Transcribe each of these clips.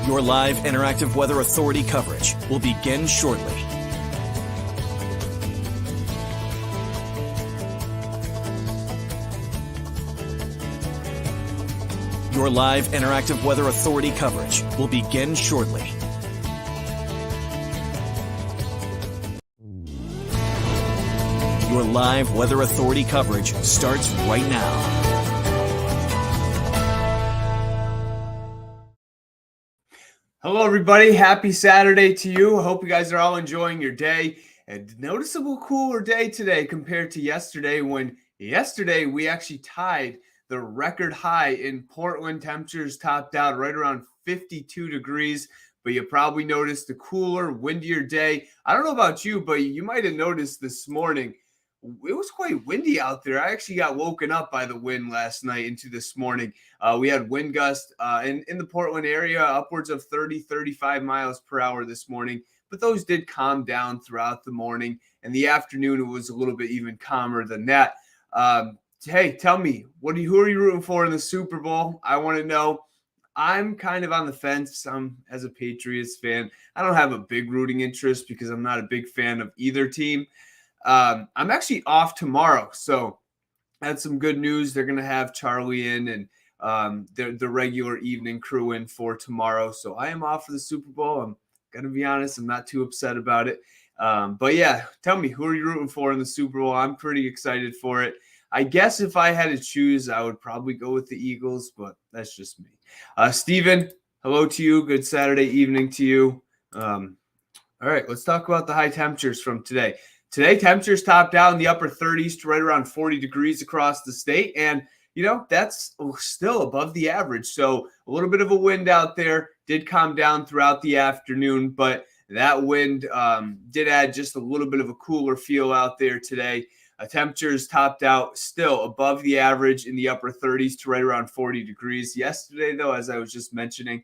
Your live interactive Weather Authority coverage will begin shortly. Your live interactive Weather Authority coverage will begin shortly. Your live Weather Authority coverage starts right now. Hello, everybody. Happy Saturday to you. I hope you guys are all enjoying your day. A noticeable cooler day today compared to yesterday, when yesterday we actually tied the record high in Portland. Temperatures topped out right around 52 degrees, but you probably noticed a cooler, windier day. I don't know about you, but you might have noticed this morning it was quite windy out there. I actually got woken up by the wind last night into this morning. We had wind gusts in the Portland area, upwards of 30, 35 miles per hour this morning. But those did calm down throughout the morning. And the afternoon, it was a little bit even calmer than that. Hey, tell me, who are you rooting for in the Super Bowl? I want to know. I'm kind of on the fence. As a Patriots fan, I don't have a big rooting interest because I'm not a big fan of either team. I'm actually off tomorrow, so that's some good news. They're going to have Charlie in and the regular evening crew in for tomorrow. So I am off for the Super Bowl. I'm going to be honest, I'm not too upset about it. But yeah, tell me, who are you rooting for in the Super Bowl? I'm pretty excited for it. I guess if I had to choose, I would probably go with the Eagles, but that's just me. Steven, hello to you. Good Saturday evening to you. All right, let's talk about the high temperatures from today. Today, temperatures topped out in the upper 30s to right around 40 degrees across the state. And, that's still above the average. So a little bit of a wind out there did calm down throughout the afternoon. But that wind did add just a little bit of a cooler feel out there today. Temperatures topped out still above the average in the upper 30s to right around 40 degrees. Yesterday, though, as I was just mentioning,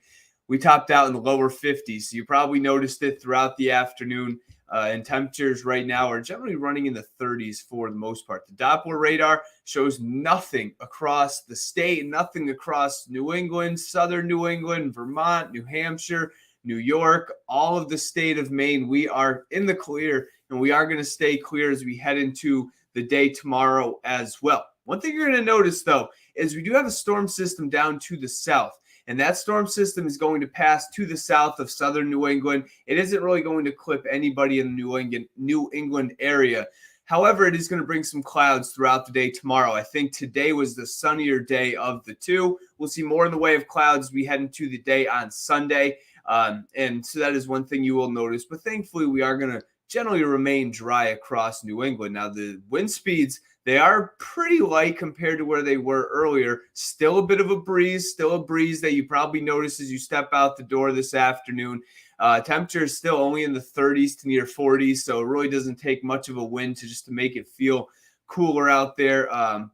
we topped out in the lower 50s. So you probably noticed it throughout the afternoon. And temperatures right now are generally running in the 30s for the most part. The Doppler radar shows nothing across the state, nothing across New England, southern New England, Vermont, New Hampshire, New York, all of the state of Maine. We are in the clear, and we are going to stay clear as we head into the day tomorrow as well. One thing you're going to notice, though, is we do have a storm system down to the south. And that storm system is going to pass to the south of southern New England. It isn't really going to clip anybody in the New England area. However, it is going to bring some clouds throughout the day tomorrow. I think today was the sunnier day of the two. We'll see more in the way of clouds as we head into the day on Sunday. And so that is one thing you will notice. But thankfully, we are going to generally remain dry across New England. Now, the wind speeds, they are pretty light compared to where they were earlier. Still a bit of a breeze that you probably notice as you step out the door this afternoon. Temperature is still only in the 30s to near 40s, so it really doesn't take much of a wind to make it feel cooler out there.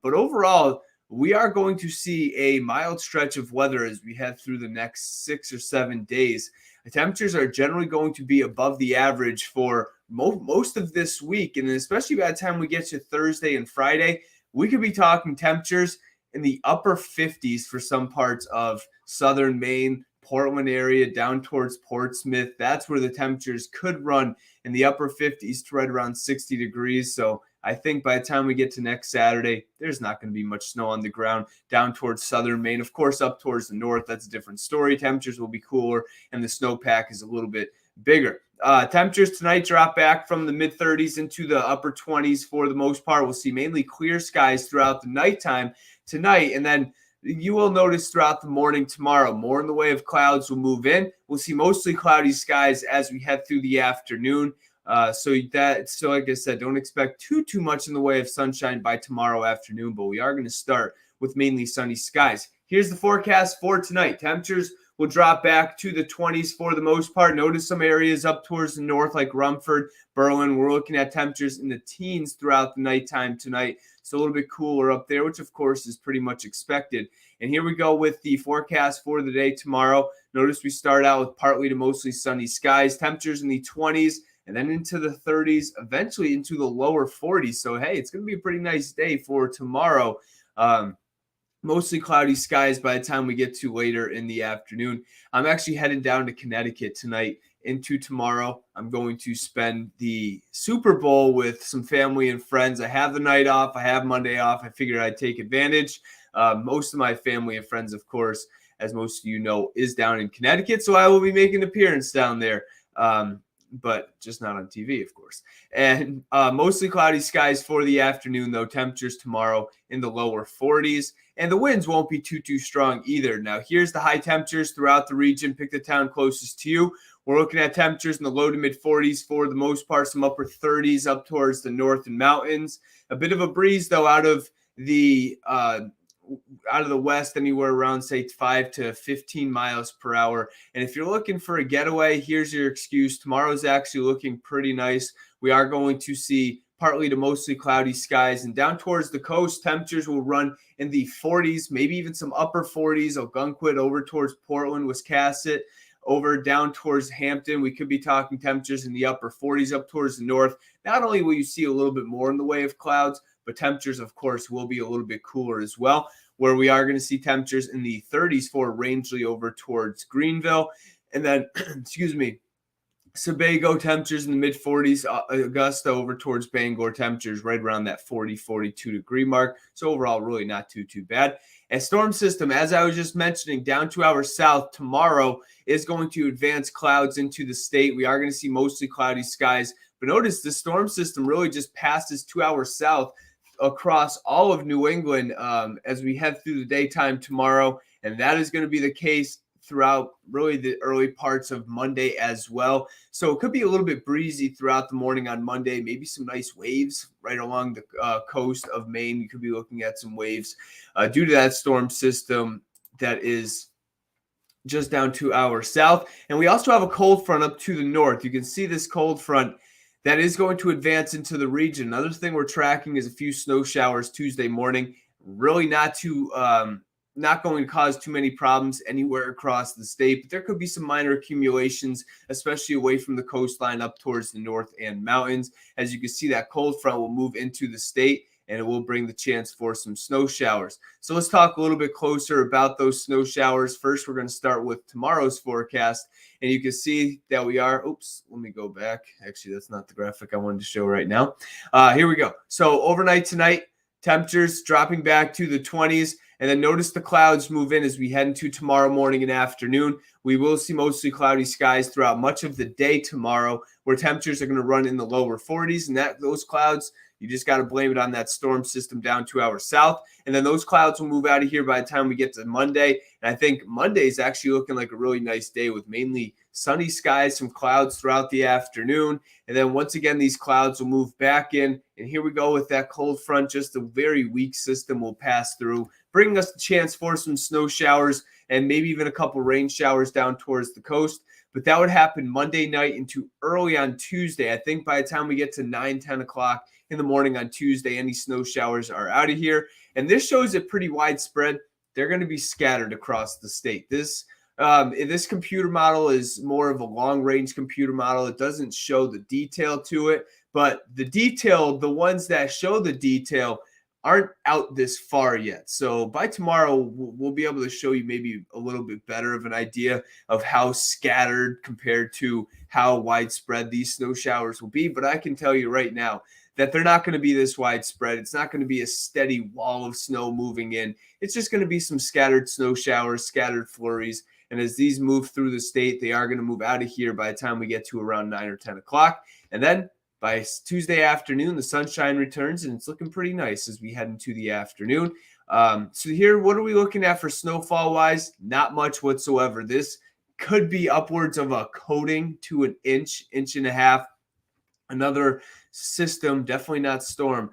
But overall, we are going to see a mild stretch of weather as we head through the next 6 or 7 days. The temperatures are generally going to be above the average for most of this week. And especially by the time we get to Thursday and Friday, we could be talking temperatures in the upper 50s for some parts of southern Maine, Portland area, down towards Portsmouth. That's where the temperatures could run in the upper 50s to right around 60 degrees. So I think by the time we get to next Saturday, there's not going to be much snow on the ground down towards southern Maine. Of course, up towards the north, that's a different story. Temperatures will be cooler, and the snowpack is a little bit bigger. Temperatures tonight drop back from the mid-30s into the upper 20s for the most part. We'll see mainly clear skies throughout the nighttime tonight, and then you will notice throughout the morning tomorrow, more in the way of clouds will move in. We'll see mostly cloudy skies as we head through the afternoon. So like I said, don't expect too much in the way of sunshine by tomorrow afternoon, but we are going to start with mainly sunny skies. Here's the forecast for tonight. Temperatures will drop back to the 20s for the most part. Notice some areas up towards the north like Rumford, Berlin. We're looking at temperatures in the teens throughout the nighttime tonight. So a little bit cooler up there, which of course is pretty much expected. And here we go with the forecast for the day tomorrow. Notice we start out with partly to mostly sunny skies. Temperatures in the 20s and then into the 30s, eventually into the lower 40s. So, hey, it's going to be a pretty nice day for tomorrow. Mostly cloudy skies by the time we get to later in the afternoon. I'm actually heading down to Connecticut tonight into tomorrow. I'm going to spend the Super Bowl with some family and friends. I have the night off. I have Monday off. I figured I'd take advantage. Most of my family and friends, of course, as most of you know, is down in Connecticut. So I will be making an appearance down there. But just not on TV, of course. And mostly cloudy skies for the afternoon, though. Temperatures tomorrow in the lower 40s. And the winds won't be too strong either. Now, here's the high temperatures throughout the region. Pick the town closest to you. We're looking at temperatures in the low to mid 40s for the most part, some upper 30s up towards the north and mountains. A bit of a breeze, though, out of the west, anywhere around, say, 5 to 15 miles per hour. And if you're looking for a getaway, here's your excuse. Tomorrow's actually looking pretty nice. We are going to see partly to mostly cloudy skies, and down towards the coast, temperatures will run in the 40s, maybe even some upper 40s. Algonquin over towards Portland, Wiscasset, over down towards Hampton. We could be talking temperatures in the upper 40s up towards the north. Not only will you see a little bit more in the way of clouds, but temperatures, of course, will be a little bit cooler as well, where we are going to see temperatures in the 30s for Rangeley over towards Greenville. And then, excuse me, Sebago temperatures in the mid 40s, Augusta over towards Bangor temperatures right around that 40-42 degree mark. So overall, really not too bad. And storm system, as I was just mentioning, down to our south tomorrow is going to advance clouds into the state. We are going to see mostly cloudy skies. But notice the storm system really just passes to our south across all of New England as we head through the daytime tomorrow. And that is going to be the case throughout really the early parts of Monday as well. So it could be a little bit breezy throughout the morning on Monday, maybe some nice waves right along the coast of Maine. You could be looking at some waves due to that storm system that is just down to our south. And we also have a cold front up to the north. You can see this cold front that is going to advance into the region. Another thing we're tracking is a few snow showers Tuesday morning. Really not going to cause too many problems anywhere across the state, but there could be some minor accumulations, especially away from the coastline up towards the north and mountains. As you can see, that cold front will move into the state, and it will bring the chance for some snow showers. So let's talk a little bit closer about those snow showers. First, we're going to start with tomorrow's forecast, and you can see that we are, let me go back. Actually, that's not the graphic I wanted to show right now. Here we go. So overnight tonight, temperatures dropping back to the 20s. And then notice the clouds move in as we head into tomorrow morning and afternoon. We will see mostly cloudy skies throughout much of the day tomorrow, where temperatures are going to run in the lower 40s. And those clouds, you just got to blame it on that storm system down to our south. And then those clouds will move out of here by the time we get to Monday. And I think Monday is actually looking like a really nice day with mainly sunny skies, some clouds throughout the afternoon. And then once again, these clouds will move back in. And here we go with that cold front. Just a very weak system will pass through, bringing us the chance for some snow showers and maybe even a couple rain showers down towards the coast. But that would happen Monday night into early on Tuesday. I think by the time we get to 9-10 o'clock in the morning on Tuesday, any snow showers are out of here. And this shows it pretty widespread. They're going to be scattered across the state. This computer model is more of a long-range computer model. It doesn't show the detail to it, but the ones that show the detail aren't out this far yet. So by tomorrow, we'll be able to show you maybe a little bit better of an idea of how scattered compared to how widespread these snow showers will be. But I can tell you right now that they're not going to be this widespread. It's not going to be a steady wall of snow moving in. It's just going to be some scattered snow showers, scattered flurries. And as these move through the state, they are going to move out of here by the time we get to around 9 or 10 o'clock. And then by Tuesday afternoon, the sunshine returns, and it's looking pretty nice as we head into the afternoon. So here, what are we looking at for snowfall-wise? Not much whatsoever. This could be upwards of a coating to an inch, inch and a half. Another system, definitely not storm.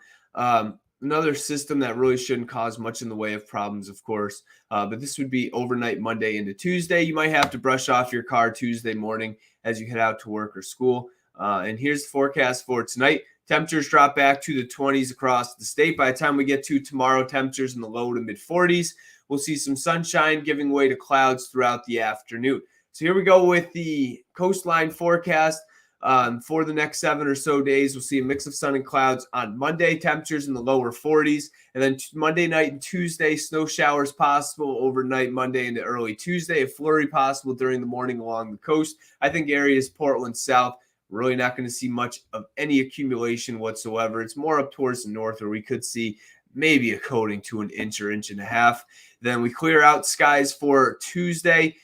Another system that really shouldn't cause much in the way of problems, of course. But this would be overnight Monday into Tuesday. You might have to brush off your car Tuesday morning as you head out to work or school. And here's the forecast for tonight. Temperatures drop back to the 20s across the state. By the time we get to tomorrow, temperatures in the low to mid 40s. We'll see some sunshine giving way to clouds throughout the afternoon. So here we go with the coastline forecast. For the next 7 or so days, we'll see a mix of sun and clouds on Monday, temperatures in the lower 40s. And then Monday night and Tuesday, snow showers possible overnight Monday into early Tuesday. A flurry possible during the morning along the coast. I think areas Portland south, really not going to see much of any accumulation whatsoever. It's more up towards the north where we could see maybe a coating to an inch or inch and a half. Then we clear out skies for Tuesday.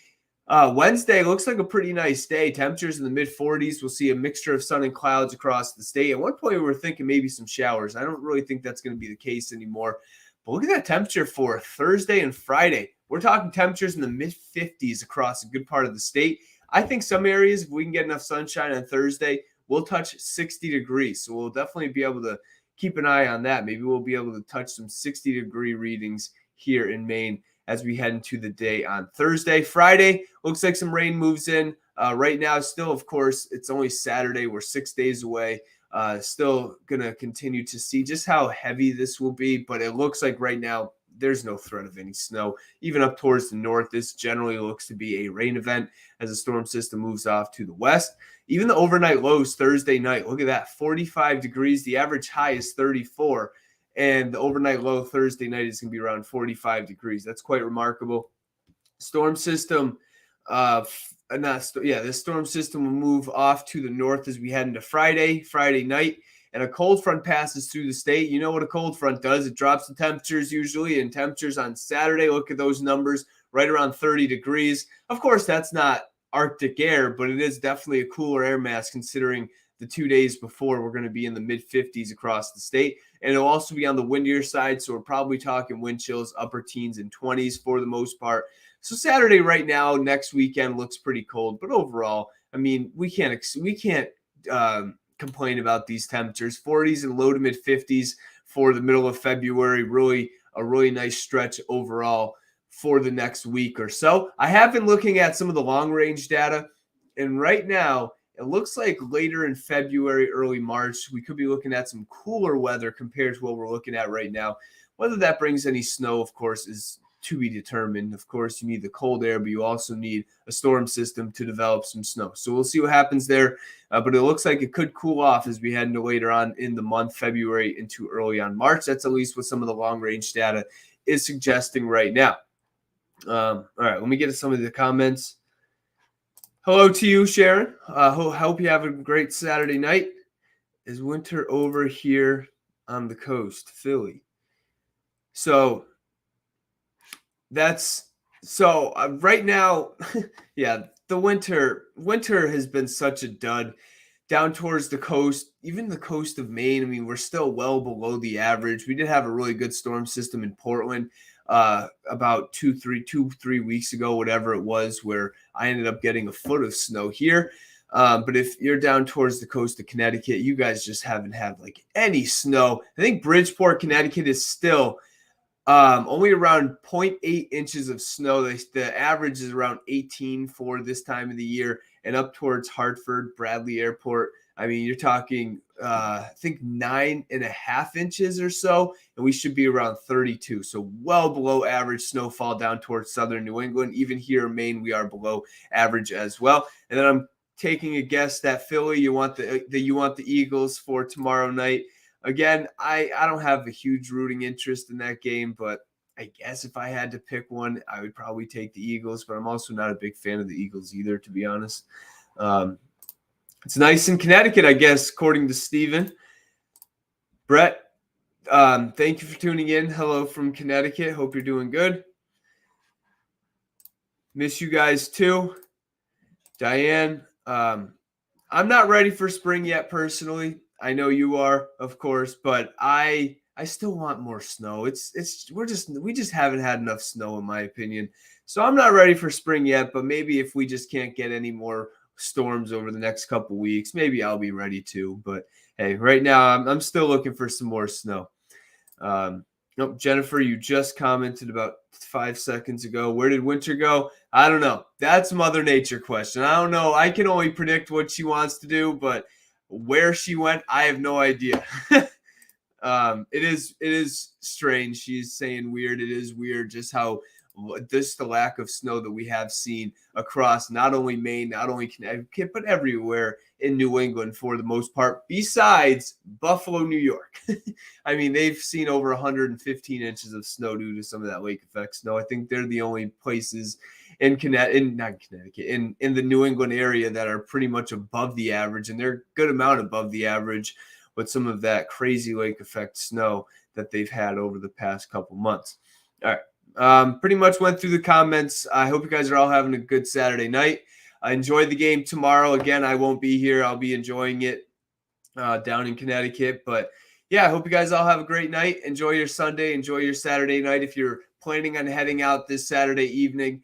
Wednesday looks like a pretty nice day. Temperatures in the mid 40s. We'll see a mixture of sun and clouds across the state. At one point, we were thinking maybe some showers. I don't really think that's going to be the case anymore. But look at that temperature for Thursday and Friday. We're talking temperatures in the mid 50s across a good part of the state. I think some areas, if we can get enough sunshine on Thursday, we'll touch 60 degrees. So we'll definitely be able to keep an eye on that. Maybe we'll be able to touch some 60-degree readings here in Maine as we head into the day on Thursday. Friday, looks like some rain moves in. Right now, still, of course, it's only Saturday. We're 6 days away. Still going to continue to see just how heavy this will be. But it looks like right now, there's no threat of any snow. Even up towards the north, this generally looks to be a rain event as the storm system moves off to the west. Even the overnight lows Thursday night, look at that, 45 degrees. The average high is 34. And the overnight low Thursday night is going to be around 45 degrees. That's quite remarkable. Storm system, this storm system will move off to the north as we head into Friday night. And a cold front passes through the state. You know what a cold front does. It drops the temperatures usually. And temperatures on Saturday, look at those numbers, right around 30 degrees. Of course, that's not Arctic air, but it is definitely a cooler air mass considering the 2 days before we're going to be in the mid 50s across the state. And it'll also be on the windier side. So we're probably talking wind chills, upper teens and 20s for the most part. So Saturday right now, next weekend looks pretty cold. But overall, I mean, we can't complain about these temperatures. 40s and low to mid 50s for the middle of February. Really a really nice stretch overall for the next week or so. I have been looking at some of the long range data, and right now it looks like later in February, early March, we could be looking at some cooler weather compared to what we're looking at right now. Whether that brings any snow, of course, is to be determined. Of course, you need the cold air, but you also need a storm system to develop some snow. So we'll see what happens there. But it looks like it could cool off as we head into later on in the month, February into early on March. That's at least what some of the long range data is suggesting right now. All right, let me get to some of the comments. Hello to you, Sharon. Hope you have a great Saturday night. Is winter over here on the coast, Philly? So right now, yeah, the winter has been such a dud down towards the coast, even the coast of Maine. I mean, we're still well below the average. We did have a really good storm system in Portland about 2-3 weeks ago, whatever it was, where I ended up getting a foot of snow here. But if you're down towards the coast of Connecticut, you guys just haven't had like any snow. I think Bridgeport, Connecticut is still only around 0.8 inches of snow. The average is around 18 for this time of the year, and up towards Hartford, Bradley Airport. I mean, you're talking, I think 9.5 inches or so, and we should be around 32. So well below average snowfall down towards southern New England. Even here in Maine, we are below average as well. And then I'm taking a guess that Philly, you want the Eagles for tomorrow night. Again, I don't have a huge rooting interest in that game, but I guess if I had to pick one, I would probably take the Eagles, but I'm also not a big fan of the Eagles either, to be honest. It's nice in Connecticut, I guess, according to Steven. Brett, thank you for tuning in. Hello from Connecticut. Hope you're doing good. Miss you guys too. Diane, I'm not ready for spring yet personally. I know you are, of course, but I still want more snow. We just haven't had enough snow in my opinion. So I'm not ready for spring yet, but maybe if we just can't get any more storms over the next couple weeks, maybe I'll be ready to. But hey, right now I'm still looking for some more snow. Nope, Jennifer, you just commented about 5 seconds ago. Where did winter go? I don't know. That's Mother Nature question. I don't know. I can only predict what she wants to do, but where she went, I have no idea. It is strange. She's saying weird. It is weird just how the lack of snow that we have seen across not only Maine, not only Connecticut, but everywhere in New England for the most part, besides Buffalo, New York. I mean, they've seen over 115 inches of snow due to some of that lake effect snow. I think they're the only places in the New England area that are pretty much above the average, and they're a good amount above the average with some of that crazy lake effect snow that they've had over the past couple months. All right. Pretty much went through the comments. I hope you guys are all having a good Saturday night. I enjoyed the game tomorrow. Again, I won't be here. I'll be enjoying it down in Connecticut. But yeah, I hope you guys all have a great night. Enjoy your Sunday. Enjoy your Saturday night. If you're planning on heading out this Saturday evening,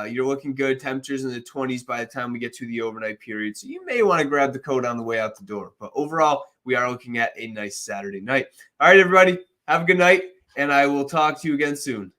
you're looking good. Temperatures in the 20s by the time we get to the overnight period. So you may want to grab the coat on the way out the door. But overall, we are looking at a nice Saturday night. All right, everybody. Have a good night. And I will talk to you again soon.